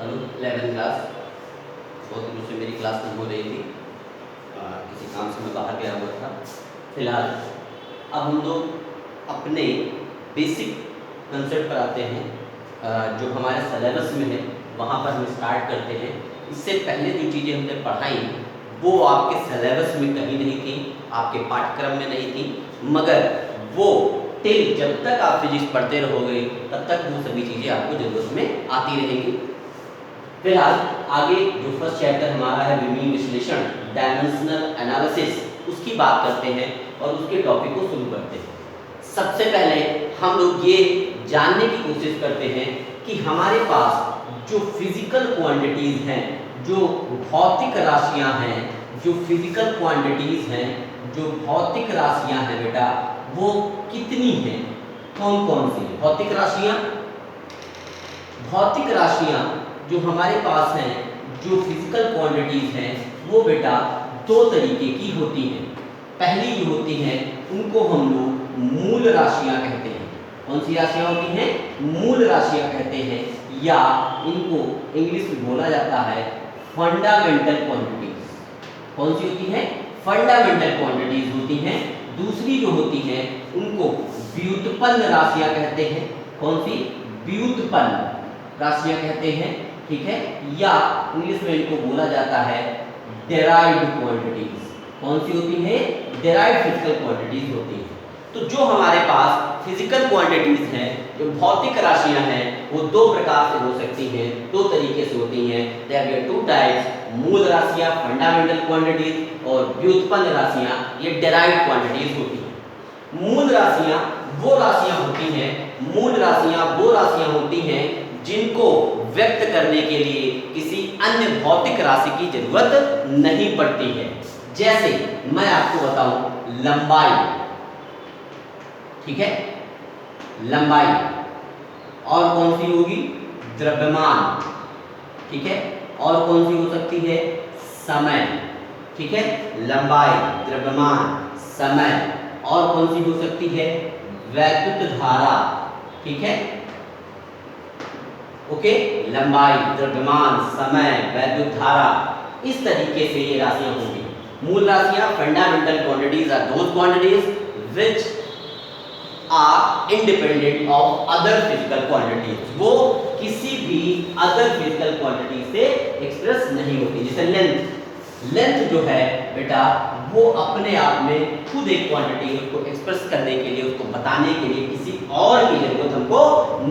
Hello 11th class. बहुत दिनों से मेरी क्लास नहीं हो रही थी, किसी काम से मैं बाहर गया हुआ था। फिलहाल अब हम लोग अपने बेसिक कंसेप्ट पर आते हैं, जो हमारे सिलेबस में है वहाँ पर हम स्टार्ट करते हैं। इससे पहले जो चीज़ें हमने पढ़ाई वो आपके सिलेबस में कहीं नहीं थी, आपके पाठ्यक्रम में नहीं थी, मगर वो टिल जब तक आप फिजिक्स पढ़ते रहोगे तब तक वो सभी चीज़ें आपको ज़रूरत में आती रहेंगी। फिलहाल आगे जो फर्स्ट चैप्टर हमारा है विमीन विश्लेषण, डायमेंशनल एनालिसिस, उसकी बात करते हैं और उसके टॉपिक को शुरू करते हैं। सबसे पहले हम लोग ये जानने की कोशिश करते हैं कि हमारे पास जो फिजिकल क्वांटिटीज हैं, जो भौतिक राशियां हैं, जो फिजिकल क्वांटिटीज हैं, जो भौतिक राशियां हैं बेटा, वो कितनी हैं, कौन कौन सी भौतिक राशियां। भौतिक राशियां जो हमारे पास हैं, जो फिजिकल क्वांटिटीज हैं, वो बेटा दो तरीके की होती हैं। पहली जो होती हैं उनको हम लोग मूल राशियां कहते हैं। कौन सी राशियां होती हैं? मूल राशियां कहते हैं, या इनको इंग्लिश में बोला जाता है फंडामेंटल क्वांटिटीज। कौन सी होती हैं? फंडामेंटल क्वांटिटीज होती हैं। दूसरी जो होती हैं उनको व्युत्पन्न राशियां कहते हैं। कौन सी? व्युत्पन्न राशियां कहते हैं, ठीक है, या इंग्लिश में इनको बोला जाता है डेराइव्ड क्वांटिटीज। कौन सी होती हैं? डेराइव्ड फिजिकल क्वांटिटीज होती हैं। तो जो हमारे पास फिजिकल क्वांटिटीज हैं, जो भौतिक राशियां हैं, वो दो प्रकार से हो सकती हैं, दो तरीके से होती हैं। देयर आर टू टाइप्स, मूल राशियां फंडामेंटल क्वांटिटीज और व्युत्पन्न राशियां ये डेराइव्ड क्वांटिटीज होती हैं। मूल राशियां वो राशियां होती हैं, मूल राशियां वो राशियां होती हैं जिनको व्यक्त करने के लिए किसी अन्य भौतिक राशि की जरूरत नहीं पड़ती है। जैसे मैं आपको बताऊं लंबाई, ठीक है, लंबाई, और कौन सी होगी? द्रव्यमान, ठीक है, और कौन सी हो सकती है? समय, ठीक है, लंबाई, द्रव्यमान, समय, और कौन सी हो सकती है? वैद्युत धारा, ठीक है, ओके, लंबाई, द्रव्यमान, समय, वैद्युत धारा, इस तरीके से ये राशियां होंगी। मूल राशियां fundamental quantities are those quantities which are independent of other physical quantities. वो किसी भी अदर फिजिकल क्वांटिटी से एक्सप्रेस नहीं होती। जैसे लेंथ, लेंथ जो है बेटा वो अपने आप में खुद एक क्वांटिटी है, उसको एक्सप्रेस करने के लिए, उसको बताने के लिए किसी और की जरूरत हमको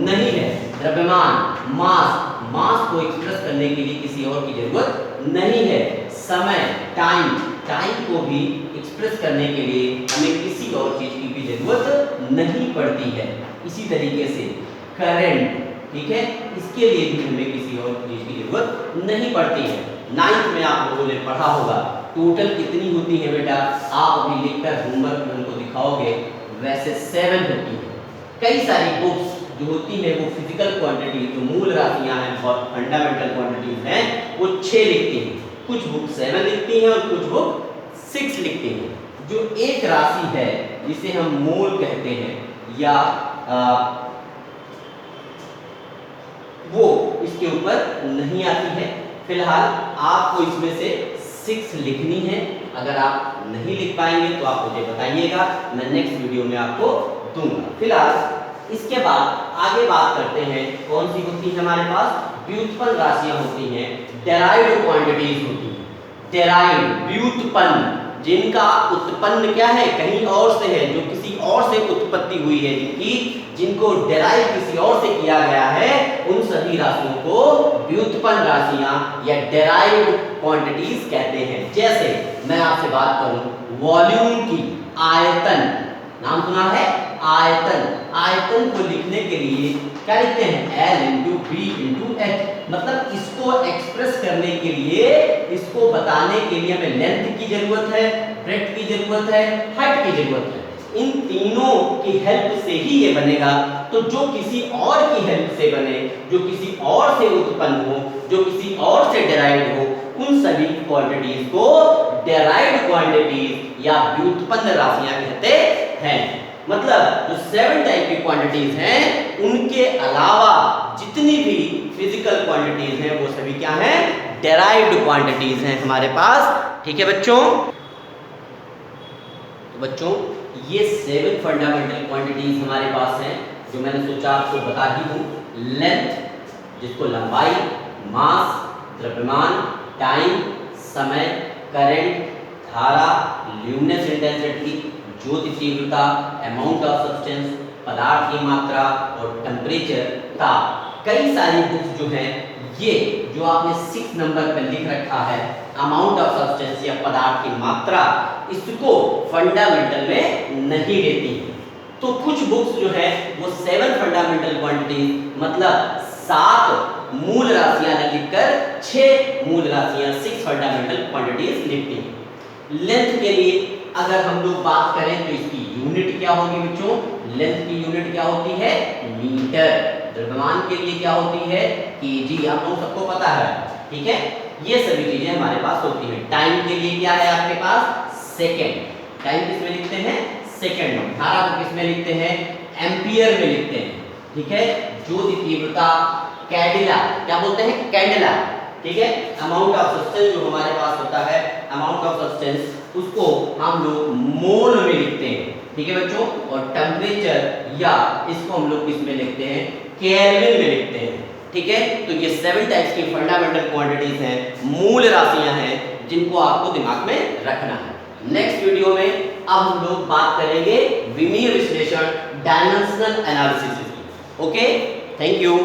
नहीं है। द्रव्यमान, मास, मास को एक्सप्रेस करने के लिए किसी और की जरूरत नहीं है। समय, टाइम, टाइम को भी एक्सप्रेस करने के लिए हमें किसी और चीज की भी जरूरत नहीं पड़ती है। इसी तरीके से करंट, ठीक है, इसके लिए भी हमें किसी और चीज की जरूरत नहीं पड़ती है। 9th में आप लोगों ने पढ़ा होगा टोटल कितनी होती है बेटा, आप अभी लिखकर होमवर्क में उनको दिखाओगे, वैसे 7 होती है। कई सारी बुक्स जो होती है वो फिजिकल क्वांटिटी, जो मूल राशियां हैं और फंडामेंटल क्वांटिटीज हैं, वो 6 लिखती हैं। कुछ बुक 7 लिखती हैं और कुछ बुक 6 लिखती हैं। जो एक राशि है जिसे हम मोल कहते हैं, या वो इसके ऊपर नहीं आती है। फिलहाल आपको इसमें से 6 लिखनी है। अगर आप नहीं लिख पाएंगे तो आप मुझे बताइएगा, मैं नेक्स्ट वीडियो में आपको दूंगा। फिलहाल इसके बाद आगे बात करते हैं कौन सी होती है हमारे पास? व्युत्पन्न राशियां होती हैं, डेराइव्ड क्वांटिटीज होती हैं। डेराइव्ड, व्युत्पन्न, जिनका उत्पन्न क्या है? कहीं और से है, जो किसी और से उत्पत्ति हुई है, जिनको डेराइव किसी और से किया गया है, उन सभी राशियों को व्युत्पन्न राशियां या डेराइव्ड क्वांटिटीज कहते हैं। जैसे मैं आपसे बात करूं वॉल्यूम की, आयतन, नाम सुना है? आयतन, आयतन को लिखने के लिए क्या लिखते हैं? L × B × H। मतलब इसको एक्सप्रेस करने के लिए, इसको बताने के लिए हमें लेंथ की जरूरत है, ब्रेड्थ की जरूरत है, हाइट की जरूरत है। इन तीनों की हेल्प से ही ये बनेगा। तो जो किसी और की हेल्प से बने, जो किसी और से उत्पन्न हो, जो किसी और से डेराइव्ड हो, उन सभी क्वांटिटीज को डेराइव्ड क्वांटिटीज या व्युत्पन्न राशियां कहते हैं। मतलब जो 7 टाइप की क्वांटिटीज हैं, उनके अलावा जितनी भी फिजिकल क्वांटिटीज हैं वो सभी क्या हैं, डेराइव्ड क्वांटिटीज हैं हमारे पास। ठीक है बच्चों, तो बच्चों ये 7 फंडामेंटल क्वांटिटीज हमारे पास हैं जो मैंने सोचा आपको बता ही दूं। लेंथ, जिसको लंबाई, मास, द्रव्यमान, टाइम, समय, करंट, धारा, ल्यूमिनस इंटेंसिटी, ज्योति तीव्रता, अमाउंट ऑफ सब्सटेंस, पदार्थ की मात्रा और टेम्परेचर का कई सारी बुक्स जो हैं ये जो आपने 6 नंबर पर लिख रखा है अमाउंट ऑफ सब्सटेंस या पदार्थ की मात्रा, इसको फंडामेंटल में नहीं लेती। तो कुछ बुक्स जो है वो 7 फंडामेंटल क्वांटिटी मतलब 7 मूल राशियां लिखकर 6 मूल राशियां 6 फंडामेंटल क्वांटिटीज लिखती हैं। लेंथ के लिए अगर हम लोग बात करें तो इसकी यूनिट क्या होगी बच्चों, लेंथ की यूनिट क्या होती है, मीटर। द्रव्यमान के लिए क्या होती है, केजी, आप लोग सबको पता है। ठीक है, ये सभी चीजें हमारे पास होती हैं। टाइम के लिए क्या है आपके पास, सेकेंड। टाइम किस में लिखते हैं, सेकेंड में। धारा को किस में लिखते हैं, एम्पियर में लिखते हैं। ठीक है, ज्योति तीव्रता कैडिला, क्या बोलते हैं, कैंडला। ठीक है, अमाउंट ऑफ सब्सटेंस जो हमारे पास होता है, अमाउंट ऑफ सब्सटेंस, उसको हम लोग मोल में लिखते हैं। ठीक है बच्चों, और टेम्परेचर या इसको हम लोग किस में लिखते हैं, केल्विन में लिखते हैं। ठीक है, तो ये 7 टाइप्स की फंडामेंटल क्वांटिटीज हैं, मूल राशियां हैं, जिनको आपको दिमाग में रखना है। नेक्स्ट वीडियो में अब हम लोग बात करेंगे विमीय विश्लेषण, डायमेंशनल एनालिसिस की। Okay, thank you.